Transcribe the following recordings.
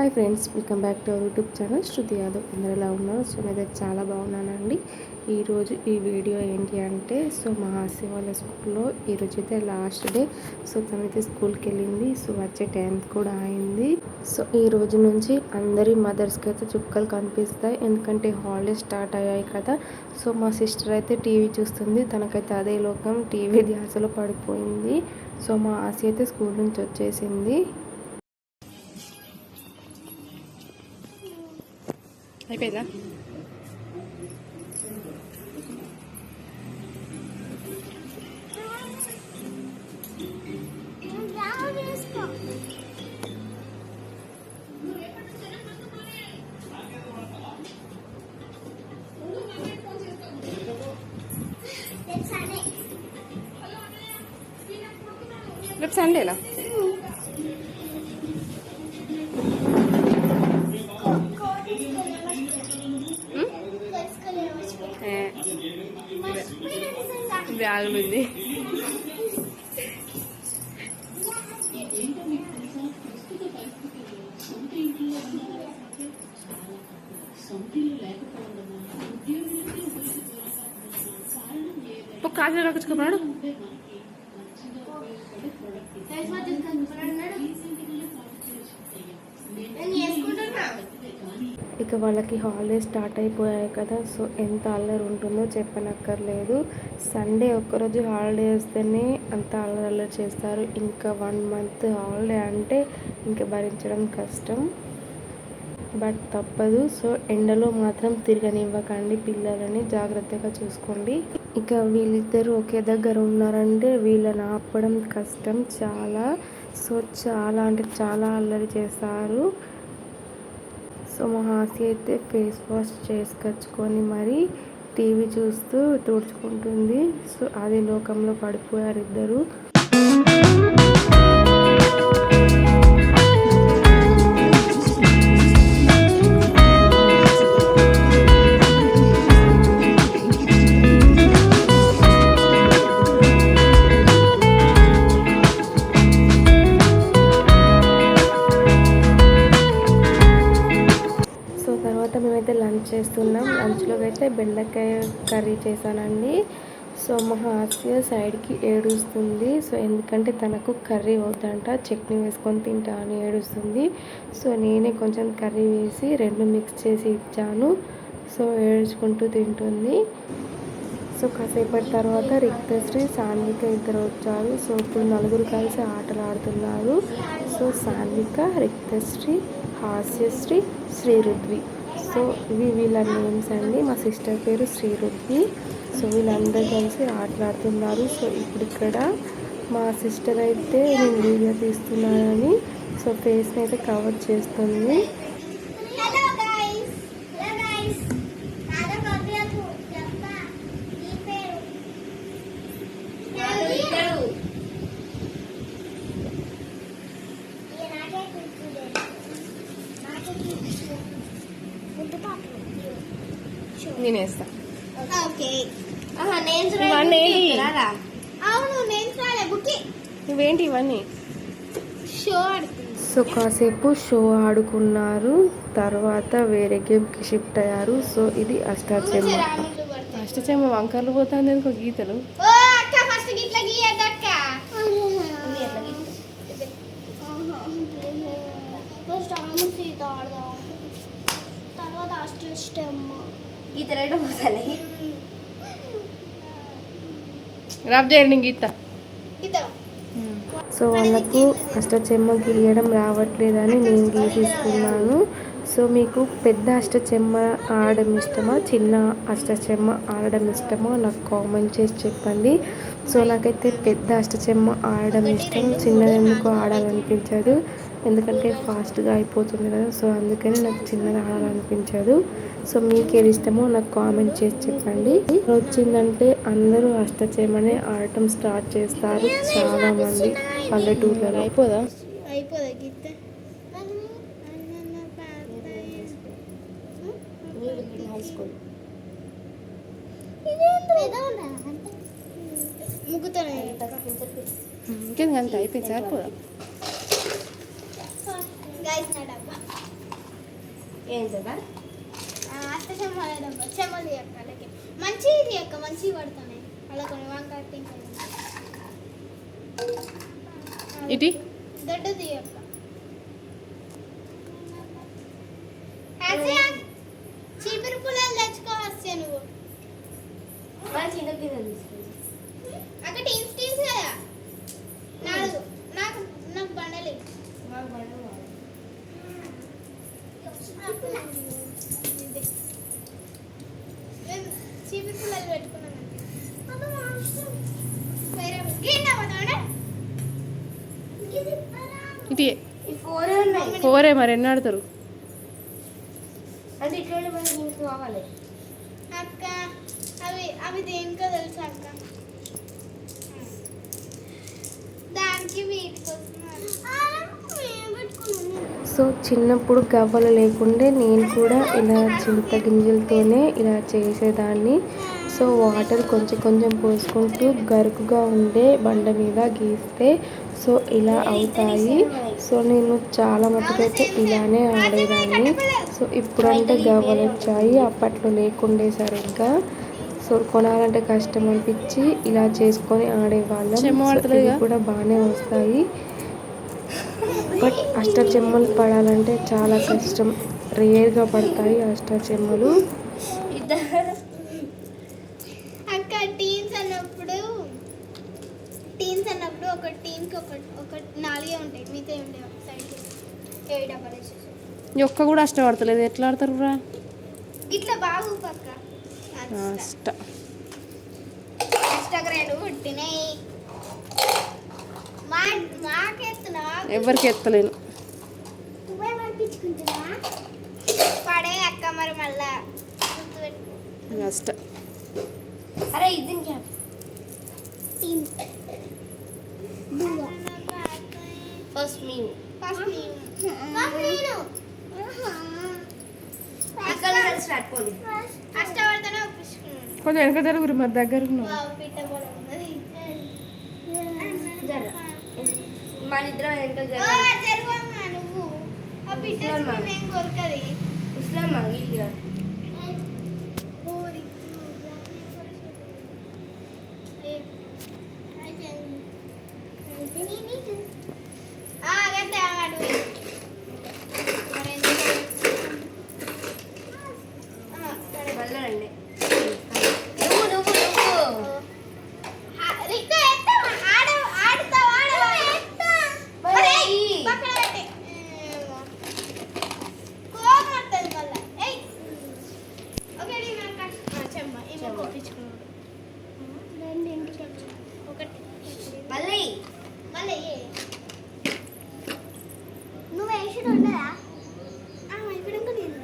Hi friends, welcome back to our YouTube channel Shruti Yadav. అందరూ ఎలా ఉన్నారు? సో నేనైతే చాలా బాగున్నానండి. ఈరోజు ఈ వీడియో ఏంటి అంటే, సో మా హాస్య వాళ్ళ స్కూల్లో ఈరోజు అయితే లాస్ట్ డే. సో తనైతే స్కూల్కి వెళ్ళింది. సో వచ్చే 10th కూడా అయింది. సో ఈ రోజు నుంచి అందరి మదర్స్కి అయితే చుక్కలు కనిపిస్తాయి, ఎందుకంటే హాలిడేస్ స్టార్ట్ అయ్యాయి కదా. సో మా సిస్టర్ అయితే టీవీ చూస్తుంది. తనకైతే అదే లోకం, టీవీ ధ్యాసలో పడిపోయింది. సో మా హాస్య అయితే స్కూల్ నుంచి వచ్చేసింది. అయిపోయిందా? రేపు సండేలా? బ్యాగులుంది. కాజు రక్షకున్నాడు. ఇక వాళ్ళకి హాలిడేస్ స్టార్ట్ అయిపోయాయి కదా. సో ఎంత అల్లరి ఉంటుందో చెప్పనక్కర్లేదు. సండే ఒక్కరోజు హాలిడే వస్తేనే అంత అల్లరి చేస్తారు. ఇంకా 1 month హాలిడే అంటే ఇంకా భరించడం కష్టం, బట్ తప్పదు. సో ఎండలో మాత్రం తిరగనివ్వకండి, పిల్లలని జాగ్రత్తగా చూసుకోండి. ఇక వీళ్ళిద్దరూ ఒకే దగ్గర ఉన్నారంటే వీళ్ళని ఆపడం కష్టం చాలా. సో చాలా అంటే చాలా అల్లరి చేస్తారు. సో మా హాస్య అయితే ఫేస్ వాష్ చేసుకొచ్చుకొని మరి టీవీ చూస్తూ తుడుచుకుంటుంది. సో అదే లోకంలో పడిపోయారు ఇద్దరు. మేమైతే లంచ్ చేస్తున్నాం. లంచ్లో అయితే బెండకాయ కర్రీ చేశానండి. సో మా హాస్య సైడ్కి ఏడుస్తుంది. సో ఎందుకంటే తనకు కర్రీ వద్దంట, చట్నీ వేసుకొని తింటా అని ఏడుస్తుంది. సో నేనే కొంచెం కర్రీ వేసి 2 మిక్స్ చేసి ఇచ్చాను. సో ఏడ్చుకుంటూ తింటుంది. సో కాసేపటి తర్వాత రిక్తశ్రీ, సాన్విక ఇద్దరు వచ్చారు. సో ఇప్పుడు 4 కలిసి ఆటలు ఆడుతున్నారు. సో సాన్విక, రిక్తశ్రీ, హాస్యశ్రీ, శ్రీరుద్వి. సో ఇవి వీళ్ళ నేమ్స్ అండి. మా సిస్టర్ పేరు శ్రీరుద్వి. సో వీళ్ళందరూ కలిసి ఆటలాడుతున్నారు. సో ఇప్పుడు ఇక్కడ మా సిస్టర్ అయితే నేను వీడియో తీస్తున్నానని సో ఫేస్ని అయితే కవర్ చేస్తుంది. నేను వేస్తా. ఇవేంటి ఇవన్నీ? సో కాసేపు షో ఆడుకున్నారు, తర్వాత వేరే గేమ్కి షిఫ్ట్ అయ్యారు. సో ఇది అష్టాచెమ్మ. అష్టాచెమ్మ వంకర్లు పోతుంది ఇంకో గీతలు. సో వాళ్ళకు అష్టచెమ్మ గీయడం రావట్లేదని నేను గీసిస్తున్నాను. సో మీకు పెద్ద అష్టచెమ్మ ఆడడం ఇష్టమా, చిన్న అష్టచెమ్మ ఆడడం ఇష్టమా నాకు కామెంట్ చేసి చెప్పండి. సో నాకైతే పెద్ద అష్టచెమ్మ ఆడడం ఇష్టం, చిన్నది ఎందుకు ఆడాలనిపించదు, ఎందుకంటే ఫాస్ట్గా అయిపోతుంది కదా. సో అందుకని నాకు చిన్నది ఆడాలనిపించదు. సో మీకు ఏది ఇష్టమో నాకు కామెంట్ చేసి చెప్పండి. వచ్చిందంటే అందరూ అష్టచెమ్మనే ఆడటం స్టార్ట్ చేస్తారు చాలామంది పల్లెటూర్లలో. అయిపోదా? హై స్కూల్ ఇంకేందుకంటే అయిపోయింది సరిపోదా? ఏంటదా అత్త చెమ్మలు అక్కలకి మంచిది అక్క మంచిగా పడుతున్నాయి అలా కొన్ని వంకాయ ఇటీ దొడ్డది అక్క చీపురు పుల్లలు తెచ్చుకోవచ్చా నువ్వు చిన్న గిన్నెలు అక్కడ టీమ్స్ టీమ్స్ కదా నాకు నాకు నాకు బండలే నాకు బండలు చీపురు పుల్లలు పెట్టుకున్నాం ఇటీ 4 మరి ఎన్ని ఆడతారు అంటే ఇట్లా మనకి కావాలి అక్క అవి అవి దేనికో తెలుసా అక్క దానికి వీటి కోసం సో చిన్నప్పుడు గవ్వలు లేకుండే నేను కూడా ఇలా చింత గింజలతోనే ఇలా చేసేదాన్ని. సో వాటర్ కొంచెం కొంచెం పోసుకుంటూ గరుకుగా ఉండే బండ మీద గీస్తే సో ఇలా అవుతాయి. సో నేను చాలా మటుకైతే ఇలానే ఆడేదాన్ని. సో ఇప్పుడంటే గవ్వలు వచ్చాయి, అప్పట్లో లేకుండే సరిగ్గా. సో కొనాలంటే కష్టం అనిపించి ఇలా చేసుకొని ఆడేవాళ్ళం. ఇవి కూడా బాగానే వస్తాయి, బట్ అష్టచెమ్మలు పడాలంటే చాలా కష్టం. రేర్గా పడతాయి అష్టచెమ్మలు. అక్క టీమ్స్ అన్నప్పుడు ఒక టీంకి ఒక 4 ఉంటాయి, మిగతా ఉండే ఒక సైడ్ 7 డబ్బాలు వేసేసి ఒక్క కూడా అష్టపడతలేదు. ఎట్లా ఆడతారు రా ఇట్లా బాగు పక్క అష్టగ్రేడు పుట్టినాయి. ఎవరికి ఎత్తలేను. పడే అక్క మరి మళ్ళా కష్టం. అరే ఇది ఫస్ట్ మీను అష్టవర్ధన కొంచెం వెనక జరుగురు మరి దగ్గర మన ఇద్దరం వెనక నువ్వు కొరకది ఇస్లాం నువ్వు వేసి ఉండదా అయిపోయాక నేను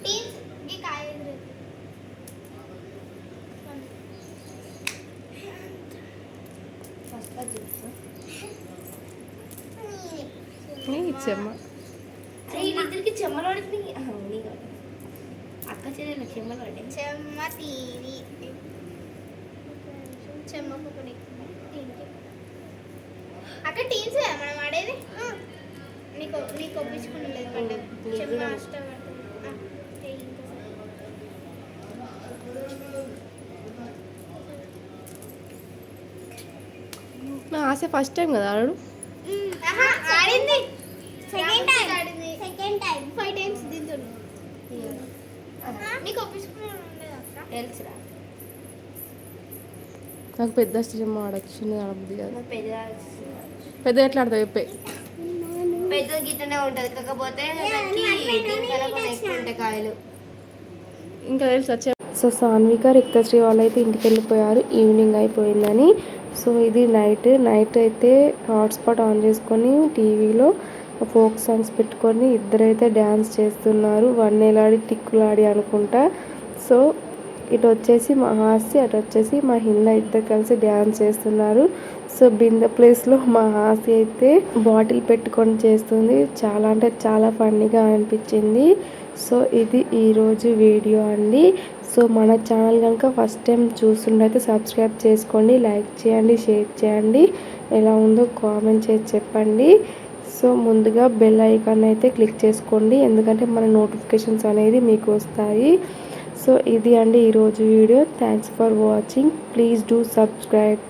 టీమ్స్ కాయ వీళ్ళిద్దరికి చెమ్మలు పడుతుంది. అక్క చెల్లెలు చెమ్మలు పడ్డాయి. చెమ్మ తీరి చెమ్మ కుక్కని అక్కడ టీమ్స్ కదా మనం ఆడేది. నీకు ఒప్పించుకుని పడ్డా చెమ్మ ఆశ ఫస్ట్ టైం కదా ఆడు ఆడింది. సెకండ్ టైం 5 టైమ్స్ దించుడు. నీకు ఒప్పించుకున్నాను తెలుసురా. నాకు పెద్ద చెమ్మ ఆడచ్చు, చిన్నది ఆడబుద్ది కాదు. పెద్ద ఎట్లా ఆడతావు చెప్పే. పెద్ద గిట్టనే ఉంటుంది, కాకపోతే ఉంటాయి కాయలు. ఇంకా తెలుసు. సో సాన్విక రిక్తశ్రీ వాళ్ళు అయితే ఇంటికి వెళ్ళిపోయారు, ఈవినింగ్ అయిపోయిందని. సో ఇది నైట్ అయితే హాట్స్పాట్ ఆన్ చేసుకొని టీవీలో ఫోక్ సాంగ్స్ పెట్టుకొని ఇద్దరైతే డ్యాన్స్ చేస్తున్నారు, వన్నేలాడి టిక్కులాడి అనుకుంటా. సో ఇటు వచ్చేసి మా హాస్య, అటు వచ్చేసి మా హింద ఇద్దరు కలిసి డ్యాన్స్ చేస్తున్నారు. సో బింద ప్లేస్లో మా హాస్య అయితే బాటిల్ పెట్టుకొని చేస్తుంది. చాలా అంటే చాలా ఫన్నీగా అనిపించింది. సో ఇది ఈరోజు వీడియో అండి. సో మన ఛానల్ కనుక ఫస్ట్ టైం చూస్తుండైతే సబ్స్క్రైబ్ చేసుకోండి, లైక్ చేయండి, షేర్ చేయండి, ఎలా ఉందో కామెంట్ చేసి చెప్పండి. సో సో ముందుగా బెల్ ఐకాన్ అయితే క్లిక్ చేసుకోండి, ఎందుకంటే మన నోటిఫికేషన్స్ అనేది మీకు వస్తాయి. సో ఇది అండి ఈరోజు video. Thanks for watching. Please do subscribe.